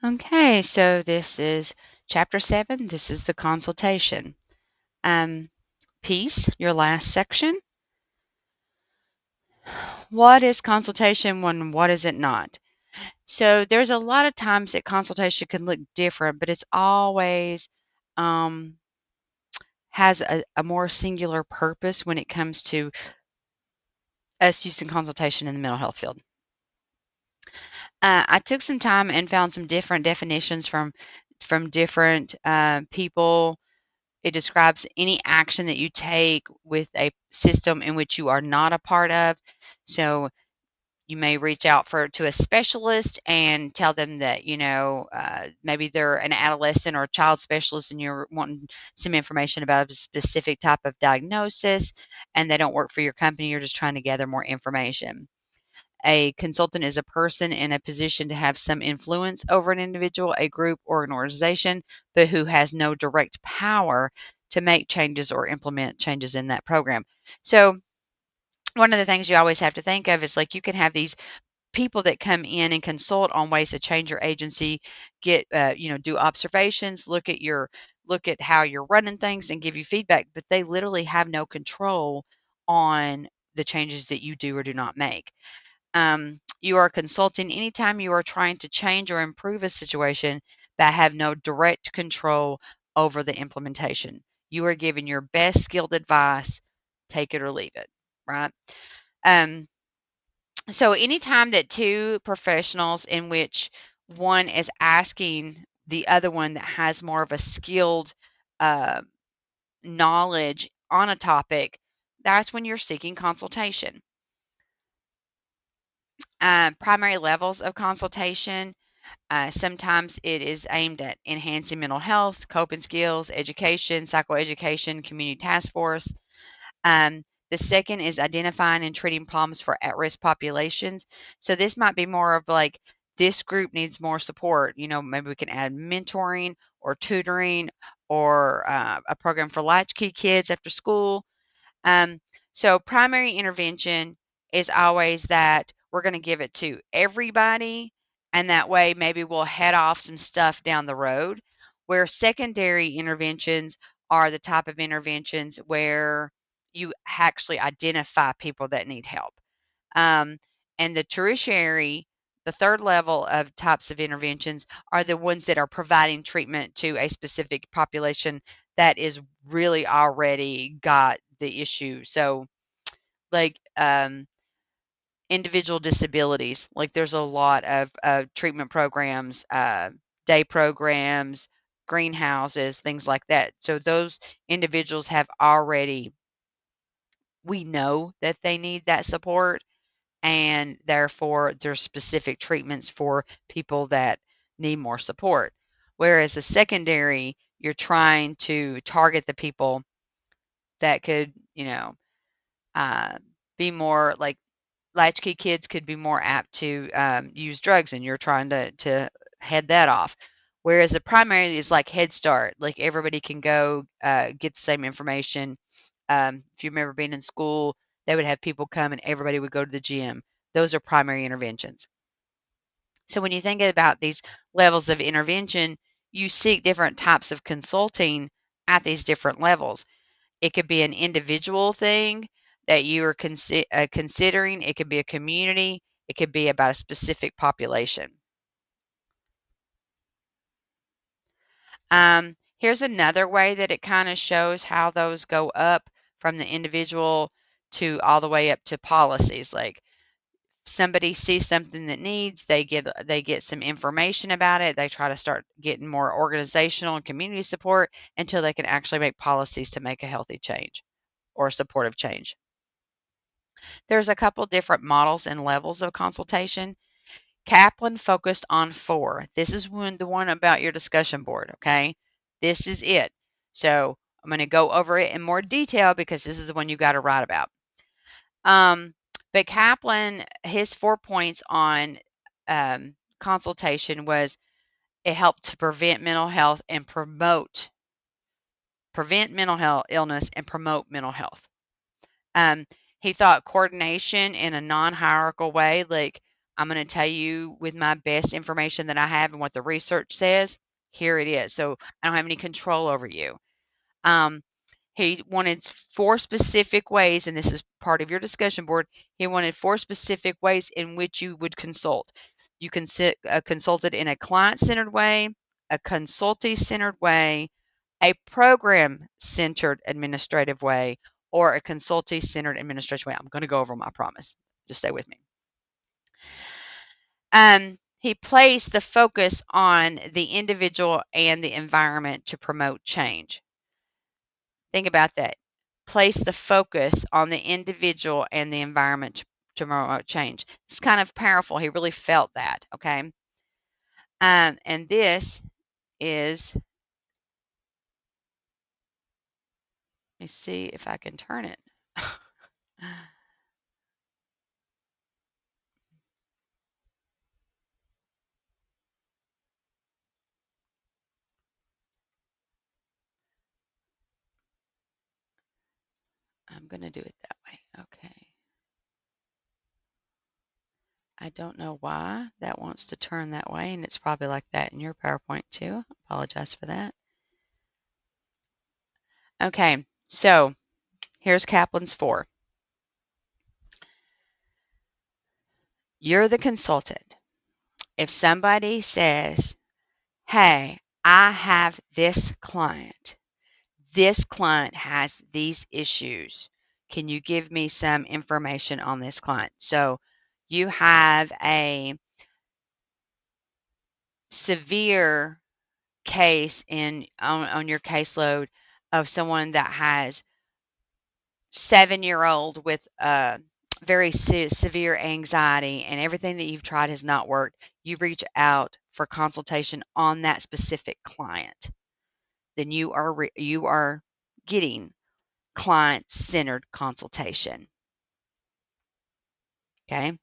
Okay, so this is chapter 7. This is the consultation piece, your last section. What is consultation and what is it not? So there's a lot of times that consultation can look different, but it's always um, has a more singular purpose when it comes to us using consultation in the mental health field. I took some time and found some different definitions from different people. It describes any action that you take with a system in which you are not a part of. So you may reach out to a specialist and tell them that maybe they're an adolescent or a child specialist and you're wanting some information about a specific type of diagnosis, and they don't work for your company. You're just trying to gather more information. A consultant is a person in a position to have some influence over an individual, a group, or an organization, but who has no direct power to make changes or implement changes in that program. So, one of the things you always have to think of is like you can have these people that come in and consult on ways to change your agency, get do observations, look at how you're running things and give you feedback, but they literally have no control on the changes that you do or do not make. You are consulting anytime you are trying to change or improve a situation that have no direct control over the implementation. You are giving your best skilled advice, take it or leave it, right? Um, so anytime that two professionals in which one is asking the other one that has more of a skilled uh, knowledge on a topic, that's when you're seeking consultation. Primary levels of consultation. Sometimes it is aimed at enhancing mental health, coping skills, education, psychoeducation, community task force. The second is identifying and treating problems for at risk populations. So this might be more of like this group needs more support. Maybe we can add mentoring or tutoring or a program for latchkey kids after school. Um, so primary intervention is always that we're going to give it to everybody, and that way maybe we'll head off some stuff down the road. Where secondary interventions are the type of interventions where you actually identify people that need help. Um, and the tertiary, the third level of types of interventions are the ones that are providing treatment to a specific population that is really already got the issue. So, like individual disabilities, like there's a lot of treatment programs, day programs, greenhouses, things like that. So, those individuals have already, we know that they need that support, and therefore there's specific treatments for people that need more support. Whereas a secondary, you're trying to target the people that could, uh, be more like latchkey kids could be more apt to use drugs, and you're trying to head that off. Whereas the primary is like Head Start, like everybody can go get the same information. If you remember being in school, they would have people come and everybody would go to the gym. Those are primary interventions. So when you think about these levels of intervention, you seek different types of consulting at these different levels. It could be an individual thing that you are considering. It could be a community. It could be about a specific population. Here's another way that it kind of shows how those go up from the individual to all the way up to policies. Like somebody sees something that needs, they get some information about it, they try to start getting more organizational and community support until they can actually make policies to make a healthy change or supportive change. There's a couple different models and levels of consultation. Kaplan focused on 4. This is the one about your discussion board, okay? This is it. So I'm going to go over it in more detail because this is the one you got to write about. But Kaplan, his 4 points on consultation was it helped to prevent mental health illness and promote mental health. Um, he thought coordination in a non-hierarchical way, like I'm going to tell you with my best information that I have and what the research says. Here it is. So I don't have any control over you. Um, he wanted 4 specific ways, and this is part of your discussion board. He wanted 4 specific ways in which you would consult. You can consulted in a client-centered way, a consultee-centered way, a program-centered administrative way, or a consultee-centered administrative way. I'm going to go over them, I promise. Just stay with me. He placed the focus on the individual and the environment to promote change. Think about that. Place the focus on the individual and the environment to promote change. It's kind of powerful. He really felt that, okay? And this is, let me see if I can turn it. I'm going to do it that way. Okay. I don't know why that wants to turn that way, and it's probably like that in your PowerPoint too. I apologize for that. Okay, so here's Kaplan's 4. You're the consultant. If somebody says, hey, I have this client has these issues. Can you give me some information on this client? So you have a severe case on your caseload of someone that has 7-year-old with very severe anxiety, and everything that you've tried has not worked. You reach out for consultation on that specific client. Then you are getting client-centered consultation. Okay?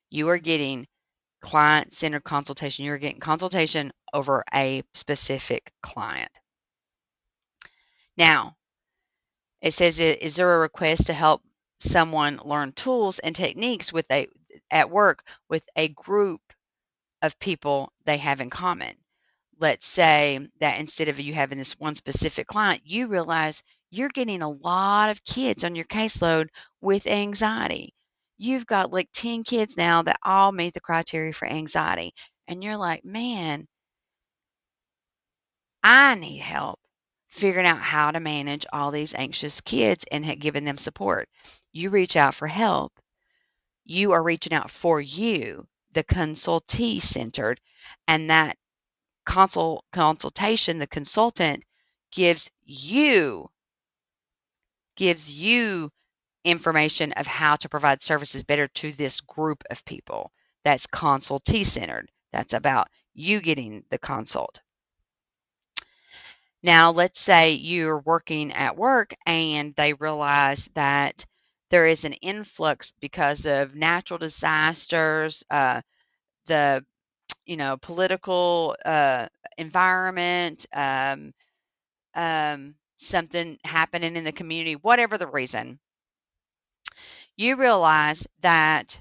You are getting client-centered consultation. You're getting consultation over a specific client. Now, it says, is there a request to help someone learn tools and techniques at work with a group of people they have in common? Let's say that instead of you having this one specific client, you realize you're getting a lot of kids on your caseload with anxiety. You've got like 10 kids now that all meet the criteria for anxiety. And you're like, man, I need help figuring out how to manage all these anxious kids and giving them support. You reach out for help. You are reaching out for you, the consultee centered, and that consultation, the consultant gives you information of how to provide services better to this group of people. That's consultee centered. That's about you getting the consult. Now, let's say you're working at work and they realize that there is an influx because of natural disasters, the political environment, something happening in the community, whatever the reason. You realize that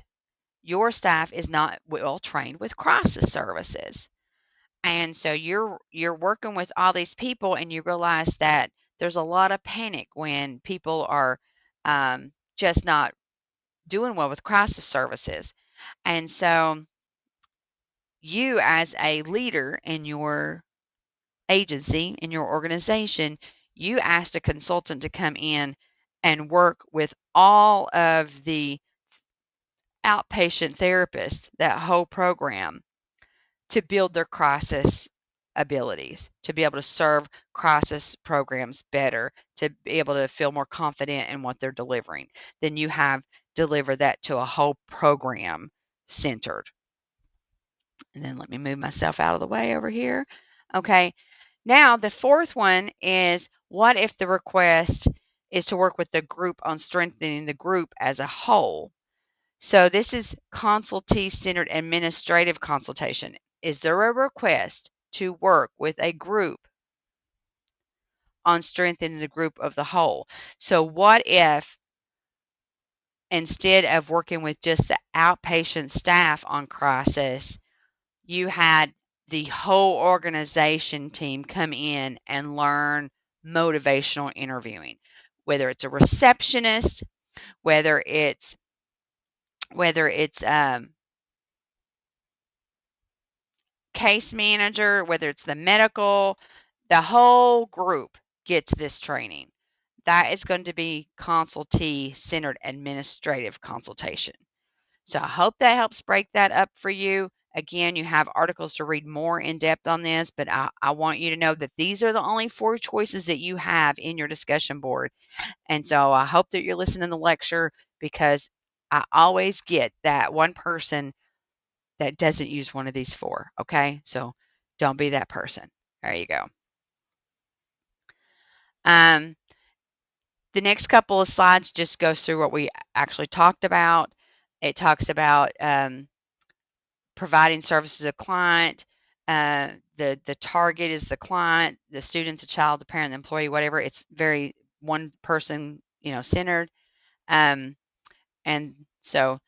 your staff is not well trained with crisis services. And so you're working with all these people, and you realize that there's a lot of panic when people are just not doing well with crisis services. And so you, as a leader in your agency, in your organization, you asked a consultant to come in and work with all of the outpatient therapists, that whole program, to build their crisis abilities, to be able to serve crisis programs better, to be able to feel more confident in what they're delivering. Then you have delivered that to a whole program centered. And then let me move myself out of the way over here. Okay. Now, the fourth one is, what if the request is to work with the group on strengthening the group as a whole? So this is consultee-centered administrative consultation. Is there a request to work with a group on strengthening the group of the whole? So what if instead of working with just the outpatient staff on crisis, you had the whole organization team come in and learn motivational interviewing, whether it's a receptionist, whether it's case manager, whether it's the medical, the whole group gets this training. That is going to be consultee centered administrative consultation. So I hope that helps break that up for you. Again, you have articles to read more in depth on this, but I want you to know that these are the only four choices that you have in your discussion board. And so I hope that you're listening to the lecture, because I always get that one person that doesn't use one of these four. Okay. So don't be that person. There you go. Um, the next couple of slides just goes through what we actually talked about. It talks about providing services to client. The target is the client, the student, the child, the parent, the employee, whatever. It's very one person, centered. Um, and so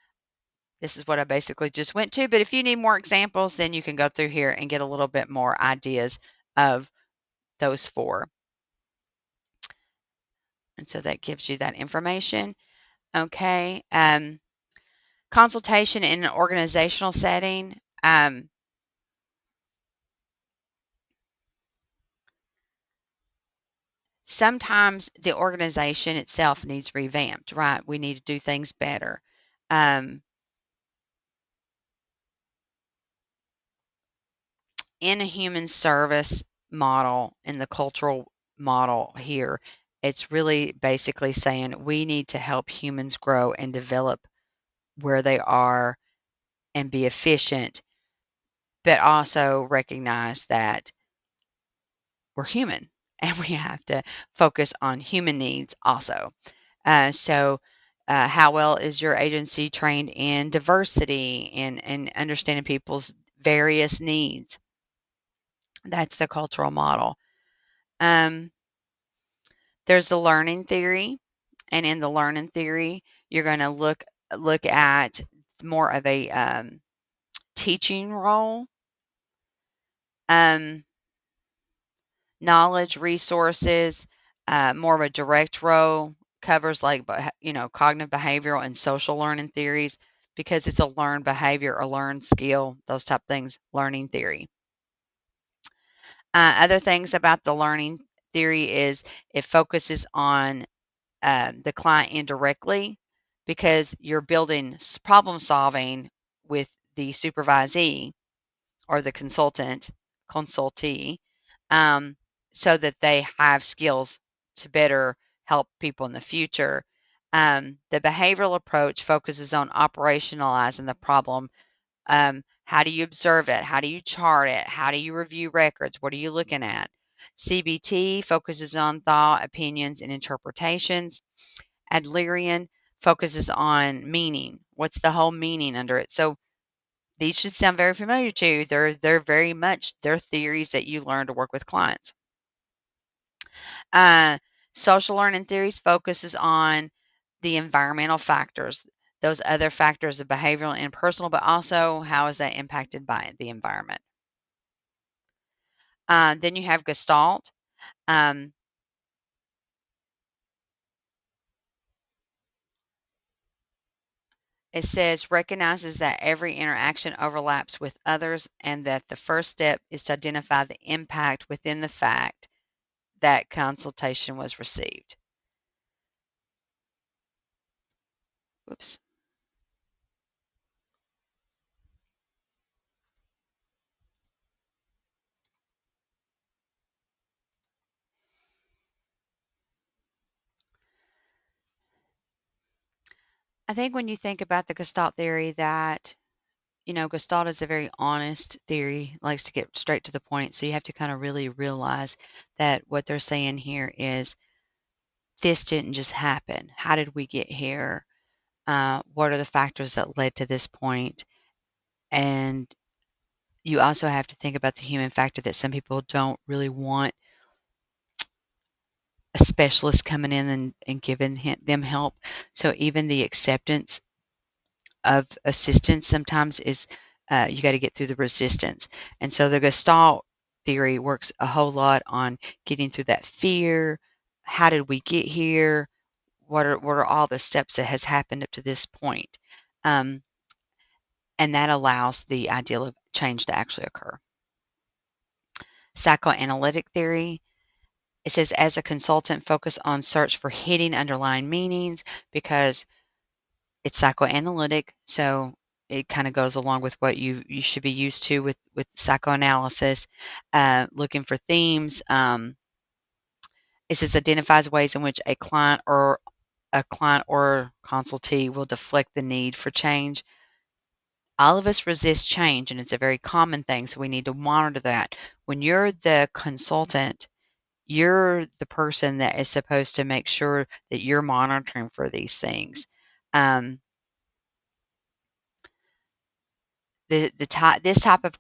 this is what I basically just went to. But if you need more examples, then you can go through here and get a little bit more ideas of those four. And so that gives you that information. Okay. Consultation in an organizational setting. Sometimes the organization itself needs revamped, right? We need to do things better. In a human service model, in the cultural model here, it's really basically saying we need to help humans grow and develop where they are and be efficient, but also recognize that we're human and we have to focus on human needs also. How well is your agency trained in diversity and understanding people's various needs? That's the cultural model. Um, there's the learning theory, and in the learning theory, you're going to look at more of a teaching role. Um, knowledge resources, more of a direct role, covers like cognitive behavioral and social learning theories, because it's a learned behavior or learned skill, those type of things, learning theory. Other things about the learning theory is it focuses on the client indirectly, because you're building problem solving with the supervisee or the consultee, um, so that they have skills to better help people in the future. The behavioral approach focuses on operationalizing the problem. How do you observe it? How do you chart it? How do you review records? What are you looking at? CBT focuses on thought, opinions, and interpretations. Adlerian focuses on meaning. What's the whole meaning under it? So these should sound very familiar to you. They're very much they're theories that you learn to work with clients. Uh, social learning theories focuses on the environmental factors, those other factors of behavioral and personal, but also how is that impacted by the environment. Then you have Gestalt. Um, it says recognizes that every interaction overlaps with others, and that the first step is to identify the impact within the fact that consultation was received. Whoops. I think when you think about the Gestalt theory, that Gestalt is a very honest theory, likes to get straight to the point. So you have to kind of really realize that what they're saying here is this didn't just happen. How did we get here? What are the factors that led to this point? And you also have to think about the human factor, that some people don't really want a specialist coming in and giving them help. So even the acceptance of assistance sometimes is you got to get through the resistance. And so the Gestalt theory works a whole lot on getting through that fear. How did we get here? What are all the steps that has happened up to this point? Um, and that allows the ideal of change to actually occur. Psychoanalytic theory, it says as a consultant, focus on search for hidden underlying meanings because it's psychoanalytic, so it kind of goes along with what you should be used to with psychoanalysis, looking for themes. It says identifies ways in which a client or consultee will deflect the need for change. All of us resist change, and it's a very common thing, so we need to monitor that. When you're the consultant, you're the person that is supposed to make sure that you're monitoring for these things. Um, this type of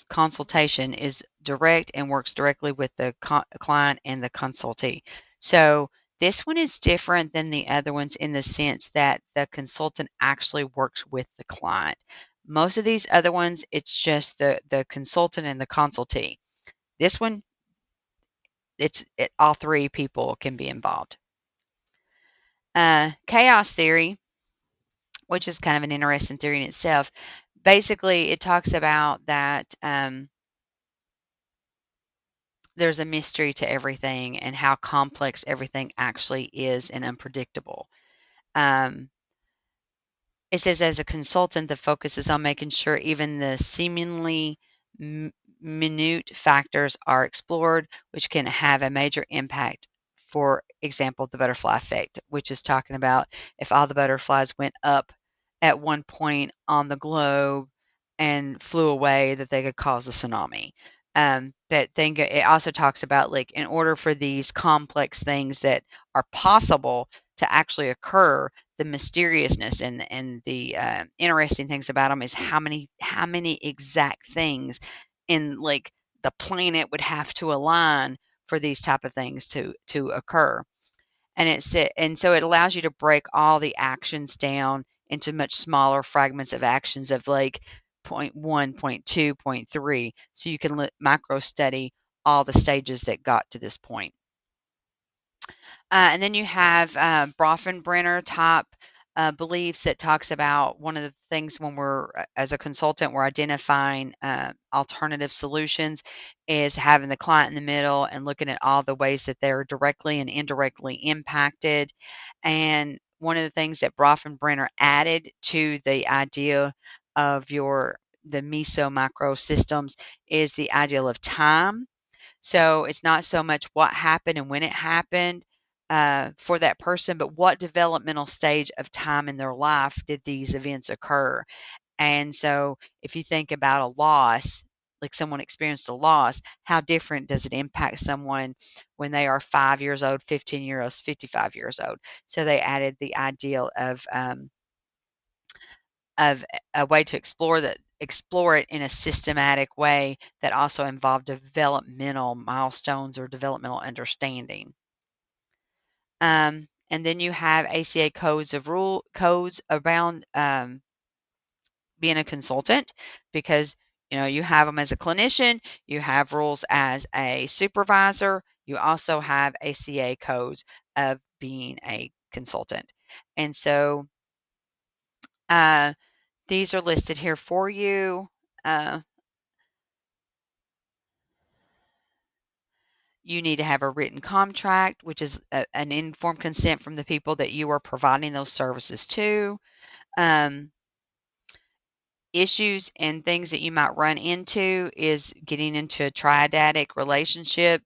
consultation is direct and works directly with the client and the consultee. So this one is different than the other ones in the sense that the consultant actually works with the client. Most of these other ones, it's just the consultant and the consultee. This one, all three people can be involved. Chaos theory, which is kind of an interesting theory in itself. Basically, it talks about that there's a mystery to everything and how complex everything actually is and unpredictable. Um, it says, as a consultant, the focus is on making sure even the seemingly minute factors are explored, which can have a major impact. For example, the butterfly effect, which is talking about if all the butterflies went up at one point on the globe and flew away, that they could cause a tsunami. But then it also talks about like in order for these complex things that are possible to actually occur, the mysteriousness and the interesting things about them is how many exact things in like the planet would have to align for these type of things to occur. And so it allows you to break all the actions down into much smaller fragments of actions of like point one, point two, point three, so you can micro study all the stages that got to this point. And then you have Bronfenbrenner type beliefs that talks about one of the things when we're, as a consultant, we're identifying alternative solutions is having the client in the middle and looking at all the ways that they're directly and indirectly impacted. And one of the things that Bronfenbrenner added to the idea of the meso macro systems is the ideal of time. So it's not so much what happened and when it happened for that person, but what developmental stage of time in their life did these events occur. And so if you think about a loss, like someone experienced a loss, how different does it impact someone when they are 5 years old, 15 years old, 55 years old? So they added the ideal of a way to explore it in a systematic way that also involved developmental milestones or developmental understanding. And then you have ACA codes around being a consultant because you have them as a clinician, you have rules as a supervisor, you also have ACA codes of being a consultant. And so these are listed here for you. Uh, you need to have a written contract, which is an informed consent from the people that you are providing those services to. Um, Issues and things that you might run into is getting into a triadic relationship,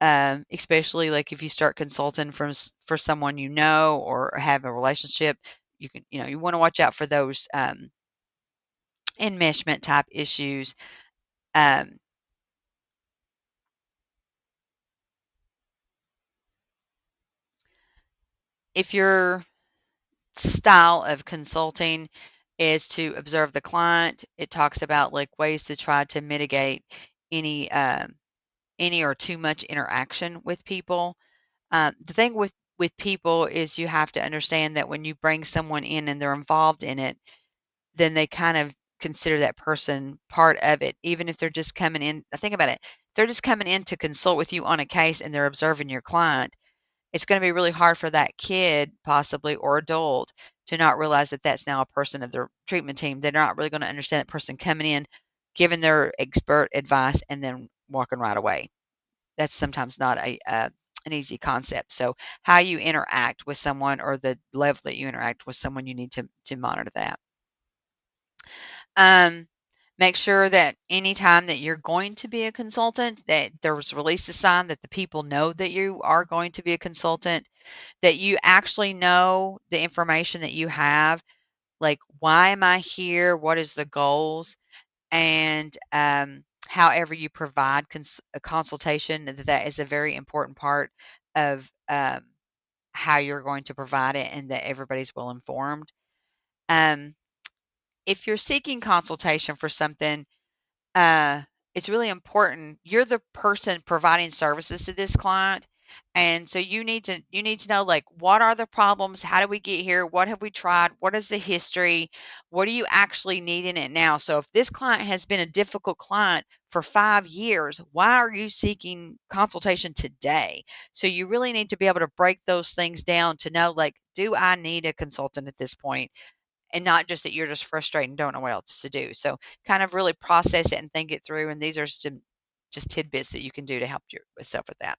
especially like if you start consulting for someone or have a relationship. You want to watch out for those enmeshment type issues. Um, if your style of consulting is to observe the client, it talks about like ways to try to mitigate any or too much interaction with people. The thing with people is you have to understand that when you bring someone in and they're involved in it, then they kind of consider that person part of it, even if they're just coming in. Think about it. If they're just coming in to consult with you on a case and they're observing your client, it's going to be really hard for that kid, possibly, or adult, to not realize that that's now a person of their treatment team. They're not really going to understand that person coming in, giving their expert advice, and then walking right away. That's sometimes not an easy concept. So, how you interact with someone or the level that you interact with someone, you need to monitor that. Um, Make sure that anytime that you're going to be a consultant, that there's released a sign that the people know that you are going to be a consultant, that you actually know the information that you have, like why am I here? What is the goals? And however you provide a consultation, that is a very important part of how you're going to provide it, and that everybody's well informed. Um, if you're seeking consultation for something, uh, it's really important. You're the person providing services to this client. And so you need to know, like, what are the problems? How do we get here? What have we tried? What is the history? What do you actually need in it now? So if this client has been a difficult client for 5 years, why are you seeking consultation today? So you really need to be able to break those things down to know, like, do I need a consultant at this point? And not just that you're just frustrated and don't know what else to do. So kind of really process it and think it through. And these are some just tidbits that you can do to help yourself with that.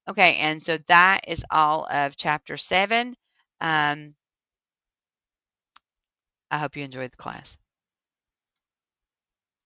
Okay, and so that is all of chapter 7. Um, I hope you enjoyed the class.